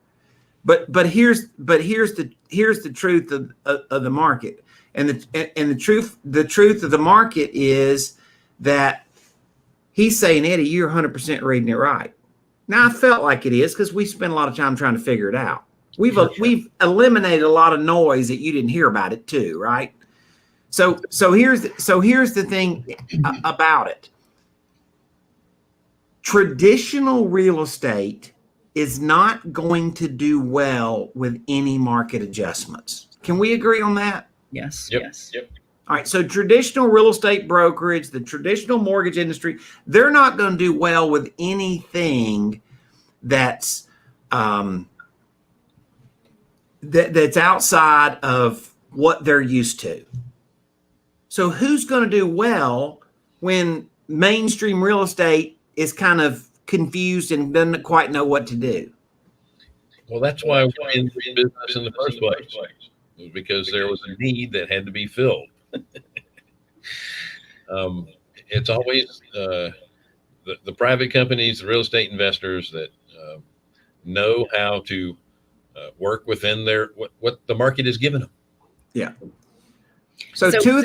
But here's the truth of the market. And the truth of the market is that he's saying, Eddie, you're 100% reading it right. Now I felt like it is because we spent a lot of time trying to figure it out. We've eliminated a lot of noise that you didn't hear about it too, right? So here's the thing about it. Traditional real estate is not going to do well with any market adjustments. Can we agree on that? Yes. Yep. Yes. Yep. All right. So traditional real estate brokerage, the traditional mortgage industry, they're not going to do well with anything that's that's outside of what they're used to. So who's going to do well when mainstream real estate is kind of confused and doesn't quite know what to do? Well, that's why we're in business in the first place. It was because there was a need that had to be filled. It's always the private companies, the real estate investors that know how to work within their what the market is giving them. Yeah. So two or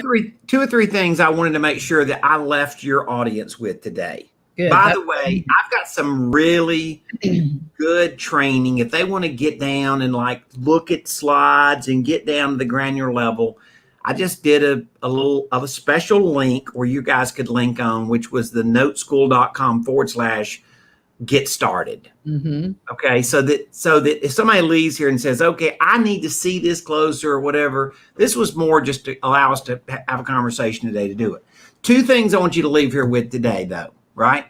three things I wanted to make sure that I left your audience with today. Good. By the way, I've got some really good training. If they want to get down and like look at slides and get down to the granular level, I just did a little of a special link where you guys could link on, which was the noteschool.com/get started. Mm-hmm. Okay. So that if somebody leaves here and says, okay, I need to see this closer or whatever, this was more just to allow us to have a conversation today to do it. Two things I want you to leave here with today though, right?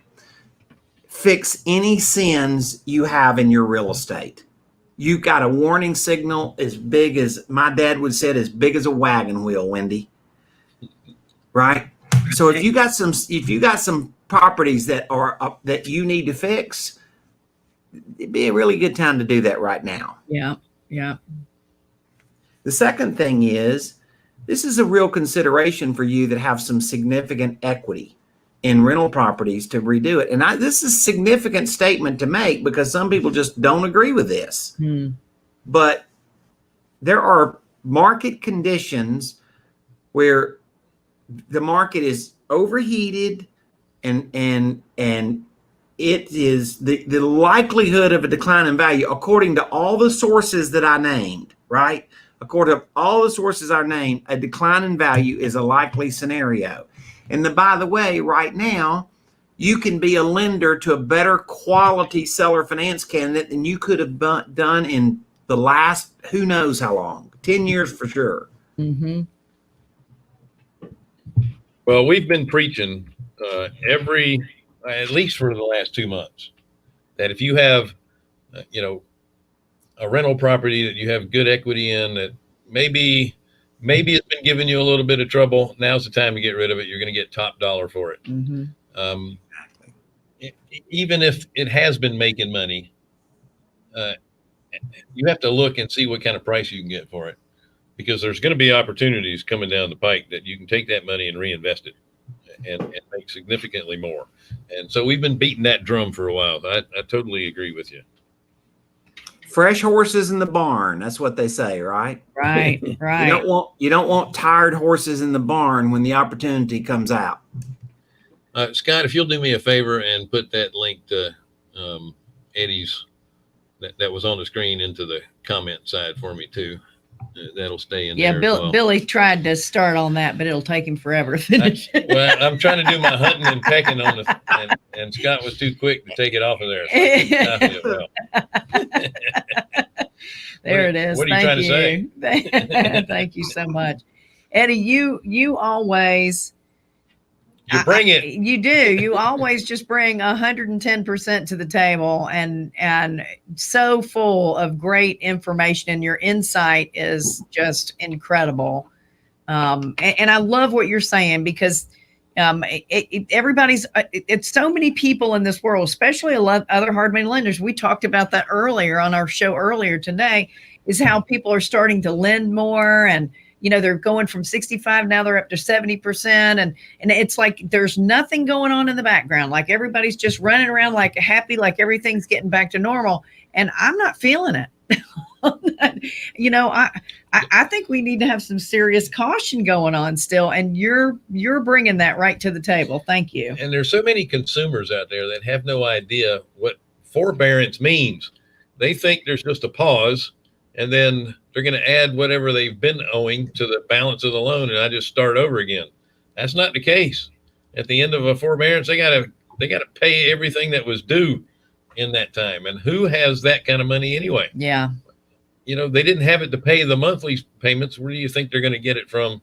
Fix any sins you have in your real estate. You got a warning signal as big as my dad would say, as big as a wagon wheel, Wendy. Right? So if you got some properties that are that you need to fix, it'd be a really good time to do that right now. Yeah. Yeah. The second thing is, this is a real consideration for you that have some significant equity in rental properties to redo it. And this is a significant statement to make because some people just don't agree with this. But there are market conditions where the market is overheated and it is the likelihood of a decline in value, according to all the sources that I named, right? According to all the sources I named, a decline in value is a likely scenario. And by the way, right now, you can be a lender to a better quality seller finance candidate than you could have done in the last, who knows how long, 10 years for sure. Mm-hmm. Well, we've been preaching at least for the last 2 months, that if you have, a rental property that you have good equity in, that maybe it's been giving you a little bit of trouble, now's the time to get rid of it. You're going to get top dollar for it. Mm-hmm. Even if it has been making money, you have to look and see what kind of price you can get for it, because there's going to be opportunities coming down the pike that you can take that money and reinvest it and make significantly more. And so we've been beating that drum for a while. I totally agree with you. Fresh horses in the barn. That's what they say, right? Right. Right. You don't want tired horses in the barn when the opportunity comes out. Scott, if you'll do me a favor and put that link to Eddie's that was on the screen into the comment side for me too. That'll stay in there. Yeah, Billy tried to start on that, but it'll take him forever to finish. I'm trying to do my hunting and pecking on and Scott was too quick to take it off of there. There it is. What are you trying to say? Thank you so much, Eddie. You always. You bring it. You do. You always just bring 110% to the table, and so full of great information, and your insight is just incredible. And I love what you're saying, because it's so many people in this world, especially a lot of other hard money lenders. We talked about that earlier on our show earlier today, is how people are starting to lend more, and they're going from 65, now they're up to 70%. And it's like, there's nothing going on in the background. Like everybody's just running around like happy, like everything's getting back to normal. And I'm not feeling it. You know, I think we need to have some serious caution going on still, and you're bringing that right to the table. Thank you. And there's so many consumers out there that have no idea what forbearance means. They think there's just a pause, and then they're going to add whatever they've been owing to the balance of the loan, and I just start over again. That's not the case. At the end of a forbearance, they got to pay everything that was due in that time. And who has that kind of money anyway? Yeah. You know, they didn't have it to pay the monthly payments. Where do you think they're going to get it from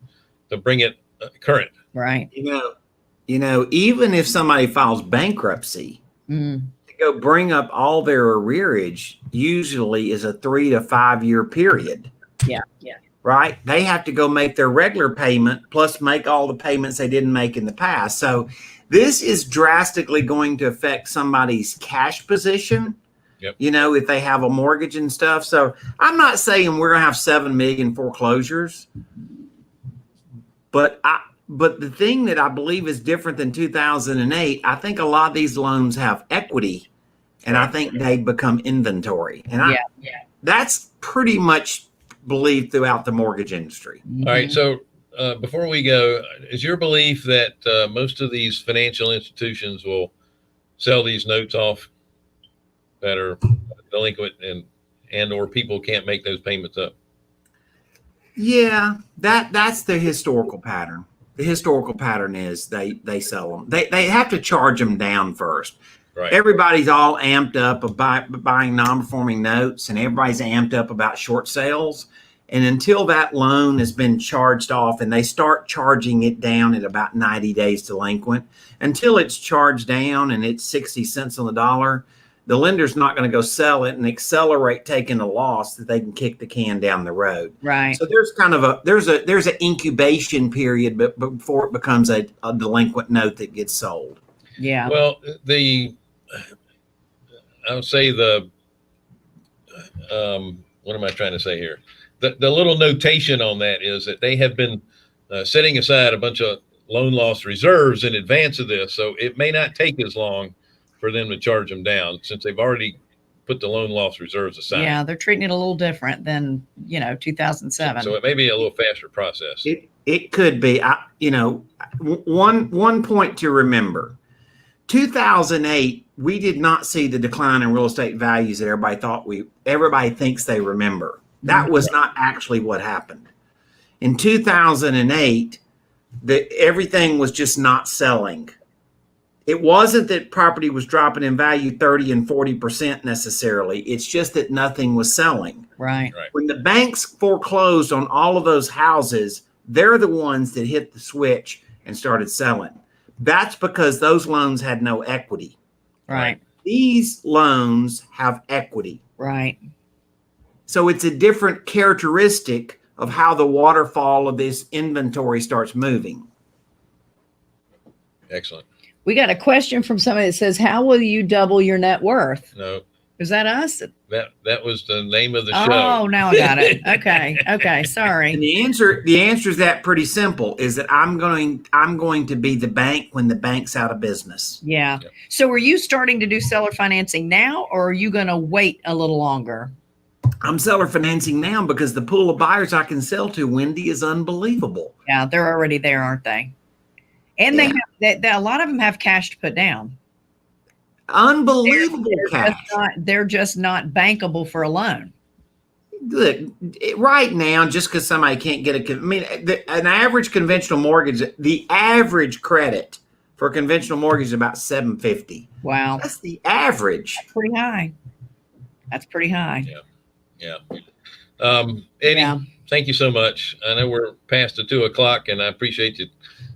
to bring it current? Right. You know, even if somebody files bankruptcy, to go bring up all their arrearage usually is a 3 to 5 year period. Yeah. Yeah. Right? They have to go make their regular payment plus make all the payments they didn't make in the past. So this is drastically going to affect somebody's cash position. Yep. You know, if they have a mortgage and stuff. So I'm not saying we're going to have 7 million foreclosures, but the thing that I believe is different than 2008, I think a lot of these loans have equity, and I think they become inventory. And that's pretty much believed throughout the mortgage industry. All right. So before we go, is your belief that most of these financial institutions will sell these notes off that are delinquent and or people can't make those payments up? Yeah, that's the historical pattern. The historical pattern is they sell them. They have to charge them down first. Right. Everybody's all amped up about buying non-performing notes, and everybody's amped up about short sales. And until that loan has been charged off, and they start charging it down at about 90 days delinquent, until it's charged down and it's 60 cents on the dollar, the lender's not going to go sell it and accelerate taking a loss that they can kick the can down the road. Right. So there's kind of there's an incubation period before it becomes a delinquent note that gets sold. Yeah. Well, I would say what am I trying to say here? The little notation on that is that they have been setting aside a bunch of loan loss reserves in advance of this. So it may not take as long for them to charge them down since they've already put the loan loss reserves aside. Yeah, they're treating it a little different than, 2007. So it may be a little faster process. It could be. One point to remember. 2008, we did not see the decline in real estate values that everybody thinks they remember. That was not actually what happened. In 2008, everything was just not selling. It wasn't that property was dropping in value 30 and 40% necessarily. It's just that nothing was selling. Right. When the banks foreclosed on all of those houses, they're the ones that hit the switch and started selling. That's because those loans had no equity. Right. These loans have equity. Right. So it's a different characteristic of how the waterfall of this inventory starts moving. Excellent. We got a question from somebody that says, how will you double your net worth? No, Is that us? that was the name of the show. Oh, now I got it. Okay. Sorry. And the answer is that pretty simple, is that I'm going to be the bank when the bank's out of business. Yeah. Yep. So are you starting to do seller financing now, or are you going to wait a little longer? I'm seller financing now because the pool of buyers I can sell to, Wendy, is unbelievable. Yeah, they're already there, aren't they? And a lot of them have cash to put down. Unbelievable cash. They're just not bankable for a loan. Look, right now, just because somebody can't get an average conventional mortgage, the average credit for a conventional mortgage is about 750. Wow. That's the average. Pretty high. That's pretty high. Yeah. Eddie, Yeah. thank you so much. I know we're past the 2:00, and I appreciate you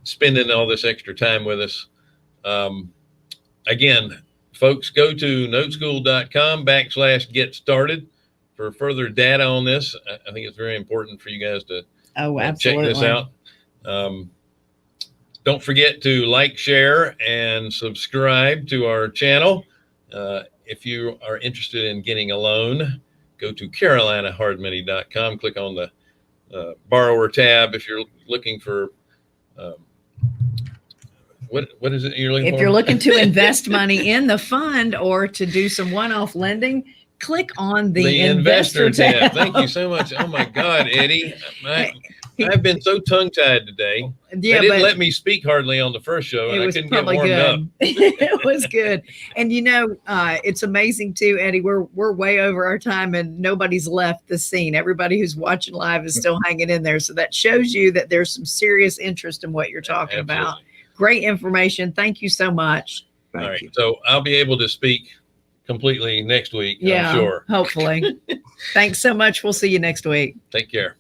spending all this extra time with us. Again, folks, go to noteschool.com/get started for further data on this. I think it's very important for you guys to check this out. Don't forget to like, share, and subscribe to our channel. If you are interested in getting a loan, go to carolinahardmoney.com. Click on the borrower tab. If you're looking for what is it you're looking for? If you're looking to invest money in the fund or to do some one-off lending, click on the investor tab. tab. Thank you so much. Oh my God, Eddie. I've been so tongue-tied today. Yeah, they didn't but let me speak hardly on the first show, and it I was couldn't get probably warmed up. good. It was good. And it's amazing too, Eddie. We're way over our time and nobody's left the scene. Everybody who's watching live is still hanging in there. So that shows you that there's some serious interest in what you're talking about. Great information. Thank you so much. Thank you. So I'll be able to speak completely next week, Yeah, I'm sure. hopefully. Thanks so much. We'll see you next week. Take care.